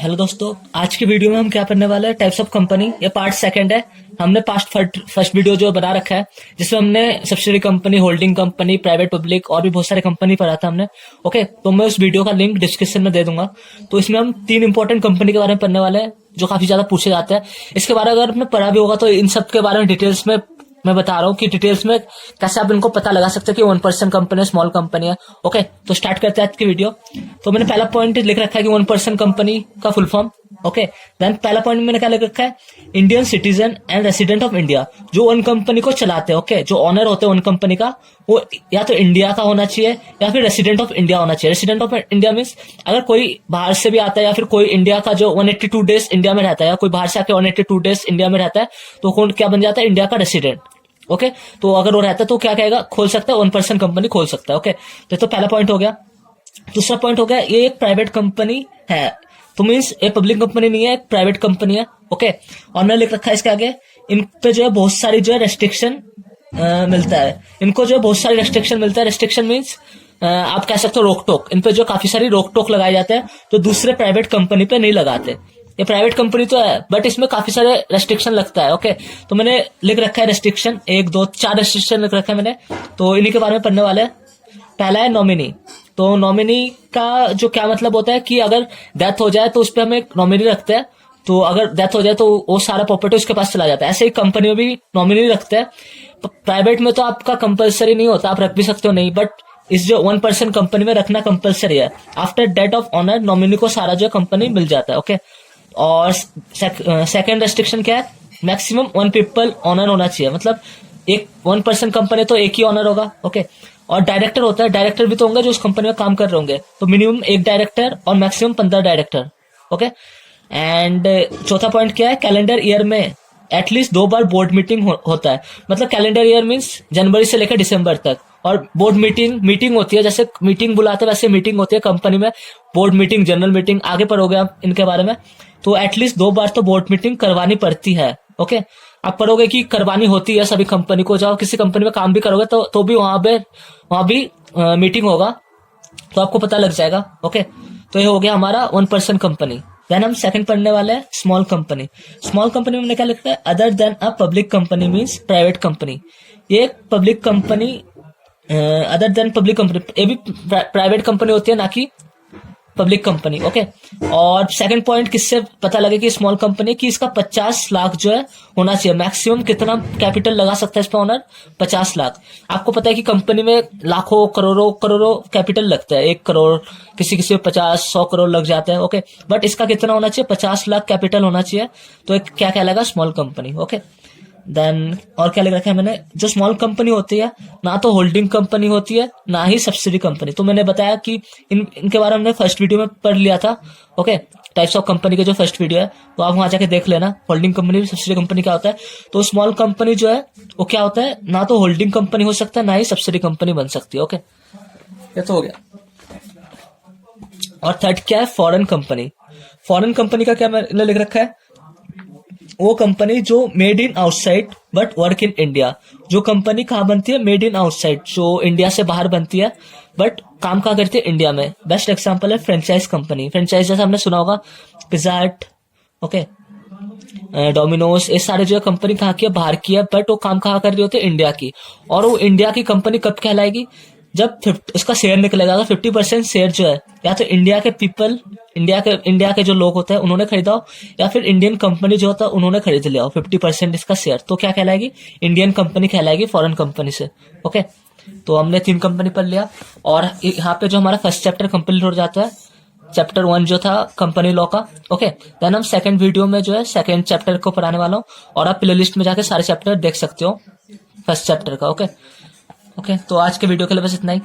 Hello दोस्तों, आज की वीडियो में हम क्या पढ़ने वाले हैं, टाइप्स ऑफ कंपनी। ये पार्ट सेकंड है। हमने फर्स्ट वीडियो जो बना रखा है जिसमें हमने subsidiary company, holding company, private public और भी बहुत सारे कंपनी पढ़ा था हमने। ओके, तो मैं उस वीडियो का लिंक डिस्क्रिप्शन में दे दूंगा। तो इसमें हम 3 इंपॉर्टेंट कंपनी के बारे में पढ़ने वाले हैं जो काफी ज्यादा पूछे जाते हैं। इसके बारे में अगर आपने पढ़ा भी होगा तो इन सब के बारे में डिटेल्स में मैं बता रहा हूँ कि डिटेल्स में कैसे आप इनको पता लगा सकते हैं कि 1% कंपनी है, स्मॉल कंपनी है। ओके, तो स्टार्ट करते हैं आज की वीडियो। तो मैंने पहला पॉइंट लिख रखा है कि 1% कंपनी का फुल फॉर्म। ओके, देन पहला पॉइंट मैंने क्या लिख रखा है, Indian citizen and resident of India. जो वन कंपनी को चलाते हैं, ओके, जो ऑनर होते हैं वन कंपनी का, वो या तो इंडिया का होना चाहिए या फिर रेसिडेंट ऑफ इंडिया होना चाहिए। रेसिडेंट ऑफ इंडिया मीन्स अगर कोई बाहर से भी आता है या फिर कोई इंडिया का जो 182 डेज इंडिया में रहता है या कोई बाहर से आके 182 डेज इंडिया में रहता है तो कौन क्या बन जाता है, इंडिया का रेसिडेंट। ओके, तो अगर वो रहता है तो क्या कहेगा, खोल सकता है, 1% कंपनी खोल सकता है। ओके, तो पहला पॉइंट हो गया। दूसरा पॉइंट हो गया, ये एक प्राइवेट कंपनी है, तो मीन्स ये पब्लिक कंपनी नहीं है, एक प्राइवेट कंपनी है। ओके, और मैंने लिख रखा है इसके आगे, इन पे जो है बहुत सारी जो है रेस्ट्रिक्शन मिलता है। इनको जो है बहुत सारी रेस्ट्रिक्शन मिलता है। रेस्ट्रिक्शन मीन्स आप कह सकते हो रोक टोक। इन पे जो काफी सारी रोक टोक लगाए जाते हैं जो दूसरे प्राइवेट कंपनी पे नहीं लगाते। ये प्राइवेट कंपनी तो है बट इसमें काफी सारे रेस्ट्रिक्शन लगता है। ओके, तो मैंने लिख रखा है रेस्ट्रिक्शन, 1 2 4 रेस्ट्रिक्शन लिख रखा है मैंने। तो इन्हीं के बारे में पढ़ने वाले हैं। पहला है नॉमिनी। तो नॉमिनी का जो क्या मतलब होता है कि अगर डेथ हो जाए तो उस पर हम एक नॉमिनी रखते हैं। तो अगर डेथ हो जाए तो वो सारा प्रॉपर्टी उसके पास चला जाता है। ऐसे ही कंपनी में भी नॉमिनी रखते हैं। प्राइवेट में तो आपका कंपलसरी नहीं होता, आप रख भी सकते हो नहीं, बट इस जो 1% कंपनी में रखना कंपलसरी है। After death of owner nominee को सारा जो कंपनी मिल जाता है। ओके, और सेकंड रेस्ट्रिक्शन क्या है, मैक्सिमम 1 पीपल ऑनर होना चाहिए। मतलब एक 1% कंपनी तो एक ही ऑनर होगा। ओके, और डायरेक्टर होता है, डायरेक्टर भी तो होंगे जो उस कंपनी में काम कर रहे होंगे, तो मिनिमम 1 डायरेक्टर और मैक्सिमम 15 डायरेक्टर। ओके, एंड चौथा पॉइंट क्या है, कैलेंडर ईयर में एटलीस्ट 2 बार बोर्ड मीटिंग होता है। मतलब कैलेंडर ईयर मीन्स जनवरी से लेकर दिसंबर तक। और बोर्ड मीटिंग होती है, जैसे मीटिंग बुलाते हैं वैसे मीटिंग होती है कंपनी में। बोर्ड मीटिंग, जनरल मीटिंग, आगे पढ़ोगे आप इनके बारे में। तो एटलीस्ट 2 बार तो बोर्ड मीटिंग करवानी पड़ती है। ओके, आप पढ़ोगे कि करवानी होती है सभी कंपनी को। जाओ किसी कंपनी में काम भी करोगे तो भी वहां भी मीटिंग होगा, तो आपको पता लग जाएगा। ओके, तो ये हो गया हमारा 1% कंपनी। देन हम सेकंड पढ़ने वाले हैं स्मॉल कंपनी। स्मॉल कंपनी में हमने क्या लिखा है, other than a public company means private company. ये public company, other than public company, ये भी प्राइवेट कंपनी होती है, ना कि पब्लिक कंपनी। ओके, और सेकंड पॉइंट किससे पता लगे कि स्मॉल कंपनी, कि इसका 50 लाख जो है होना चाहिए। मैक्सिमम कितना कैपिटल लगा सकता है इस पर ऑनर, 50 लाख। आपको पता है कि कंपनी में लाखों करोड़ों कैपिटल लगता है, 1 करोड़, किसी किसी में 50-100 करोड़ लग जाता है। ओके, बट इसका कितना होना चाहिए, 50 लाख कैपिटल होना चाहिए। तो एक क्या कहलाएगा, स्मॉल कंपनी। ओके, देन और क्या लिख रखा है मैंने, जो स्मॉल कंपनी होती है ना तो होल्डिंग कंपनी होती है ना ही सब्सिडी कंपनी। तो मैंने बताया कि इनके बारे में हमने फर्स्ट वीडियो में पढ़ लिया था। ओके, टाइप्स ऑफ कंपनी के जो फर्स्ट वीडियो है, तो आप वहां जाके देख लेना होल्डिंग कंपनी, सब्सिडी कंपनी क्या होता है। तो स्मॉल कंपनी जो है वो क्या होता है, ना तो होल्डिंग कंपनी हो सकता है ना ही सब्सिडी कंपनी बन सकती है। ओके, ये तो हो गया। और थर्ड क्या है, फॉरेन कंपनी। फॉरेन कंपनी का क्या मैंने लिख रखा है, वो कंपनी जो made in outside but work in India. जो कंपनी कहाँ बनती है, मेड इन आउटसाइड, जो इंडिया से बाहर बनती है बट काम कहाँ करती है, इंडिया में। बेस्ट एग्जांपल है फ्रेंचाइज कंपनी। फ्रेंचाइज जैसे हमने सुना होगा, पिज्जा हट, ओके, डोमिनोज, ये सारे जो कंपनी कहाँ की है, बाहर की है, बट वो काम कहाँ कर रही होती है, इंडिया की। और वो इंडिया की कंपनी कब कहलाएगी, जब उसका शेयर निकलेगा। 50% शेयर जो है या तो इंडिया के पीपल, इंडिया के जो लोग होते हैं उन्होंने खरीदा हो, या फिर इंडियन कंपनी जो होता है उन्होंने खरीद लिया हो 50% इसका शेयर, तो क्या कहलाएगी, इंडियन कंपनी कहलाएगी फॉरेन कंपनी से। ओके, तो हमने 3 कंपनी पढ़ लिया और यहाँ पे जो हमारा फर्स्ट चैप्टर कंप्लीट हो जाता है। चैप्टर 1 जो था कंपनी लॉ का। ओके, देन हम सेकंड वीडियो में जो है सेकंड चैप्टर को पढ़ाने वाला हूँ, और आप प्ले लिस्ट में जाके सारे चैप्टर देख सकते हो फर्स्ट चैप्टर का। ओके, तो आज के वीडियो के लिए बस इतना ही।